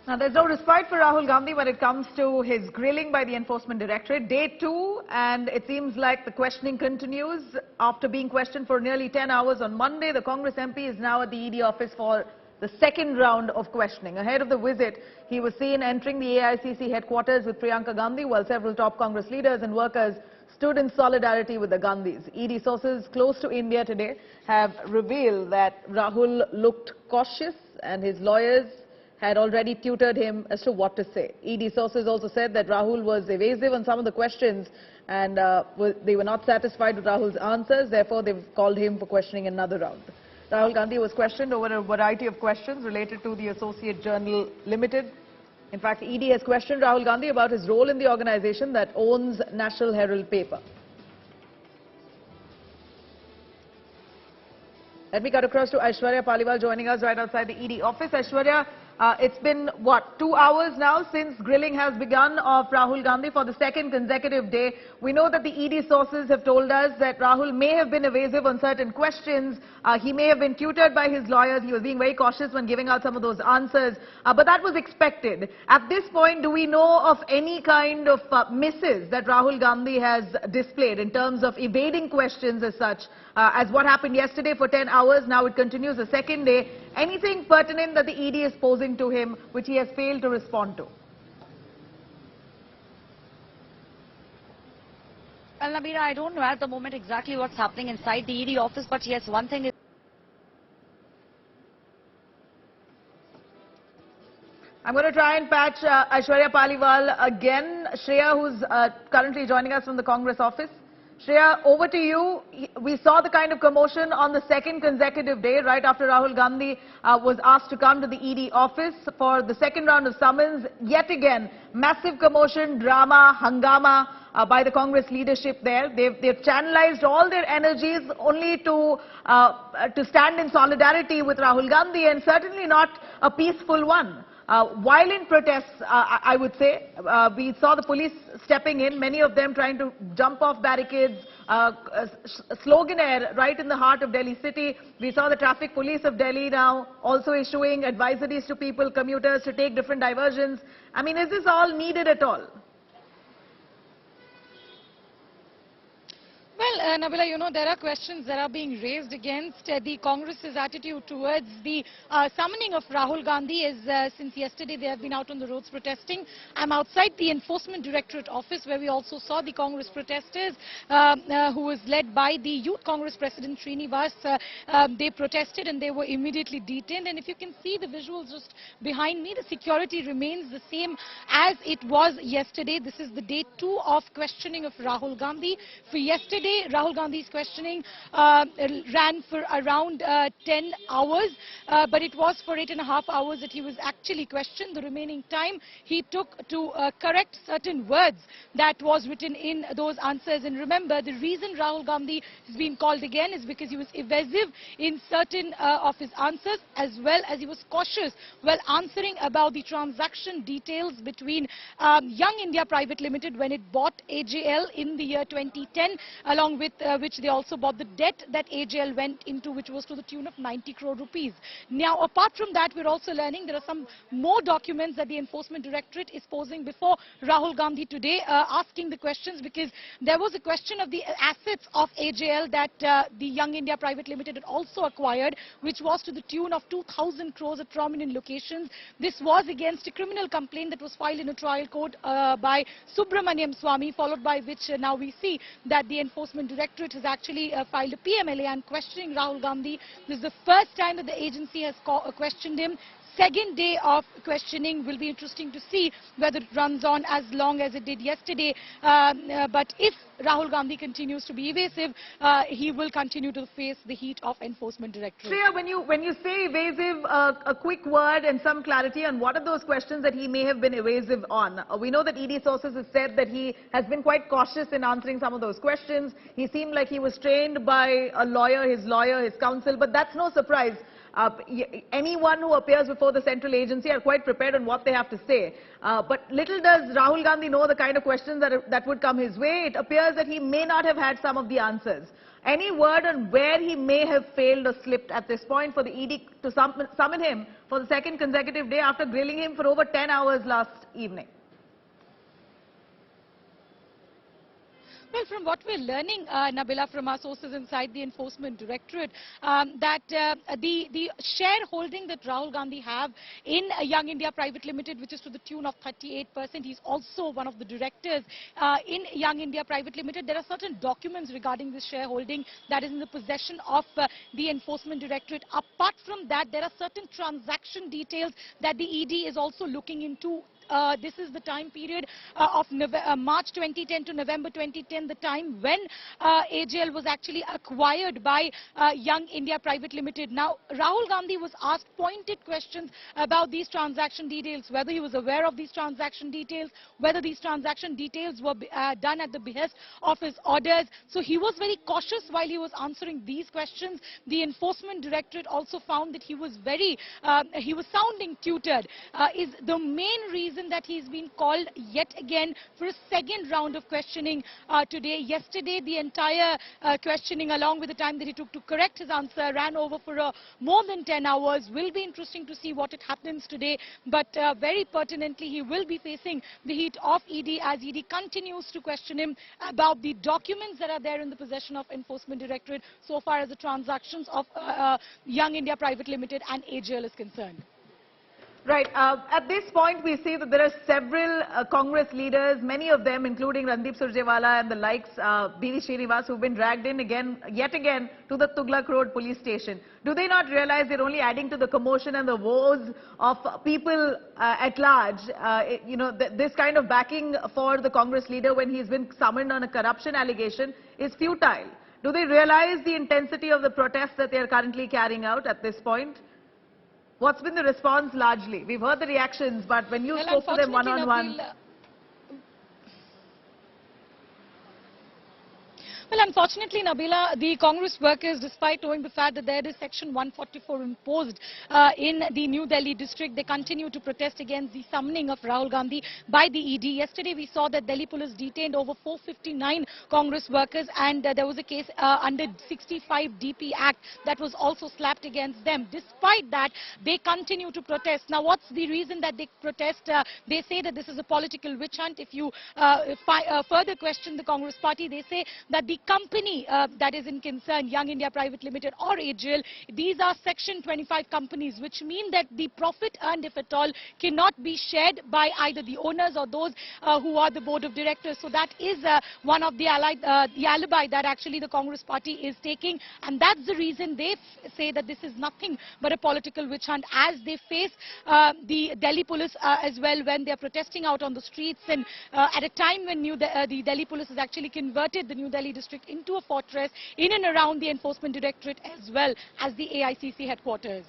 Now, there's no respite for Rahul Gandhi when it comes to his grilling by the Enforcement Directorate. Day 2, and it seems like the questioning continues. After being questioned for nearly 10 hours on Monday, the Congress MP is now at the ED office for the second round of questioning. Ahead of the visit, he was seen entering the AICC headquarters with Priyanka Gandhi, while several top Congress leaders and workers stood in solidarity with the Gandhis. ED sources close to India today have revealed that Rahul looked cautious and his lawyers had already tutored him as to what to say. ED sources also said that Rahul was evasive on some of the questions and they were not satisfied with Rahul's answers. Therefore, they've called him for questioning another round. Rahul Gandhi was questioned over a variety of questions related to the Associate Journal Limited. In fact, ED has questioned Rahul Gandhi about his role in the organization that owns National Herald paper. Let me cut across to Aishwarya Paliwal joining us right outside the ED office. Aishwarya, it's been, 2 hours now since grilling has begun of Rahul Gandhi for the second consecutive day. We know that the ED sources have told us that Rahul may have been evasive on certain questions. He may have been tutored by his lawyers. He was being very cautious when giving out some of those answers. But that was expected. At this point, do we know of any kind of misses that Rahul Gandhi has displayed in terms of evading questions as such? As what happened yesterday for 10 hours, now it continues the second day. Anything pertinent that the ED is posing to him which he has failed to respond to? Well, Nabila, I don't know at the moment exactly what's happening inside the ED office, but yes, one thing is... I'm going to try and patch Aishwarya Paliwal again. Shreya, who's currently joining us from the Congress office. Shreya, over to you. We saw the kind of commotion on the second consecutive day, right after Rahul Gandhi was asked to come to the ED office for the second round of summons. Yet again, massive commotion, drama, hangama by the Congress leadership there. They've channelized all their energies only to stand in solidarity with Rahul Gandhi, and certainly not a peaceful one. Violent protests, I would say. We saw the police stepping in, many of them trying to jump off barricades, sloganaire right in the heart of Delhi city. We saw the traffic police of Delhi now also issuing advisories to people, commuters, to take different diversions. I mean, is this all needed at all? Well, Nabila, you know, there are questions that are being raised against the Congress's attitude towards the summoning of Rahul Gandhi. Since yesterday they have been out on the roads protesting. I'm outside the Enforcement Directorate office, where we also saw the Congress protesters who was led by the Youth Congress President Srinivas. They protested and they were immediately detained. And if you can see the visuals just behind me, the security remains the same as it was yesterday. This is the day 2 of questioning of Rahul Gandhi. For yesterday, Rahul Gandhi's questioning ran for around 10 hours, but it was for 8.5 hours that he was actually questioned. The remaining time he took to correct certain words that was written in those answers. And remember, the reason Rahul Gandhi has been called again is because he was evasive in certain of his answers, as well as he was cautious while answering about the transaction details between Young India Private Limited when it bought AJL in the year 2010, along with which they also bought the debt that AJL went into, which was to the tune of 90 crore rupees. Now, apart from that, we're also learning there are some more documents that the Enforcement Directorate is posing before Rahul Gandhi today, asking the questions, because there was a question of the assets of AJL that the Young India Private Limited had also acquired, which was to the tune of 2,000 crores at prominent locations. This was against a criminal complaint that was filed in a trial court by Subramaniam Swamy, followed by which now we see that the Enforcement Directorate has actually filed a PMLA and questioning Rahul Gandhi. This is the first time that the agency has questioned him. Second day of questioning will be interesting to see whether it runs on as long as it did yesterday. But if Rahul Gandhi continues to be evasive, he will continue to face the heat of Enforcement Directorate. Shreya, when you say evasive, a quick word and some clarity on what are those questions that he may have been evasive on. We know that ED sources have said that he has been quite cautious in answering some of those questions. He seemed like he was trained by a lawyer, his counsel, but that's no surprise. Anyone who appears before the central agency are quite prepared on what they have to say. But little does Rahul Gandhi know the kind of questions that would come his way. It appears that he may not have had some of the answers. Any word on where he may have failed or slipped at this point for the ED to summon him for the second consecutive day after grilling him for over 10 hours last evening? Well, from what we're learning, Nabila, from our sources inside the Enforcement Directorate, that the shareholding that Rahul Gandhi have in Young India Private Limited, which is to the tune of 38%, he's also one of the directors in Young India Private Limited. There are certain documents regarding this shareholding that is in the possession of the Enforcement Directorate. Apart from that, there are certain transaction details that the ED is also looking into. This is the time period of March 2010 to November 2010, the time when AJL was actually acquired by Young India Private Limited. Now, Rahul Gandhi was asked pointed questions about these transaction details, whether he was aware of these transaction details, whether these transaction details were done at the behest of his orders. So he was very cautious while he was answering these questions. The Enforcement Directorate also found that he was sounding tutored. Is the main reason that he's been called yet again for a second round of questioning today. Yesterday, the entire questioning, along with the time that he took to correct his answer, ran over for more than 10 hours. Will be interesting to see what it happens today. But very pertinently, he will be facing the heat of ED as ED continues to question him about the documents that are there in the possession of Enforcement Directorate so far as the transactions of Young India Private Limited and AJL is concerned. Right. At this point, we see that there are several Congress leaders, many of them, including Randeep Surjewala and the likes, B.V. Srinivas, who've been dragged in yet again to the Tughlaq Road police station. Do they not realize they're only adding to the commotion and the woes of people at large? This kind of backing for the Congress leader when he's been summoned on a corruption allegation is futile. Do they realize the intensity of the protests that they are currently carrying out at this point? What's been the response largely? We've heard the reactions, but when you spoke to them one-on-one... Well, unfortunately, Nabila, the Congress workers, despite knowing the fact that there is Section 144 imposed in the New Delhi district, they continue to protest against the summoning of Rahul Gandhi by the ED. Yesterday, we saw that Delhi police detained over 459 Congress workers, and there was a case under 65 DP Act that was also slapped against them. Despite that, they continue to protest. Now, what's the reason that they protest? They say that this is a political witch hunt. If you further question the Congress party, they say that the company that is in concern, Young India Private Limited or AJL, these are Section 25 companies, which mean that the profit earned, if at all, cannot be shared by either the owners or those who are the board of directors. So that is one of the alibi that actually the Congress party is taking, and that's the reason they say that this is nothing but a political witch hunt, as they face the Delhi police as well when they are protesting out on the streets, and at a time when the Delhi police has actually converted the New Delhi district into a fortress in and around the Enforcement Directorate as well as the AICC headquarters.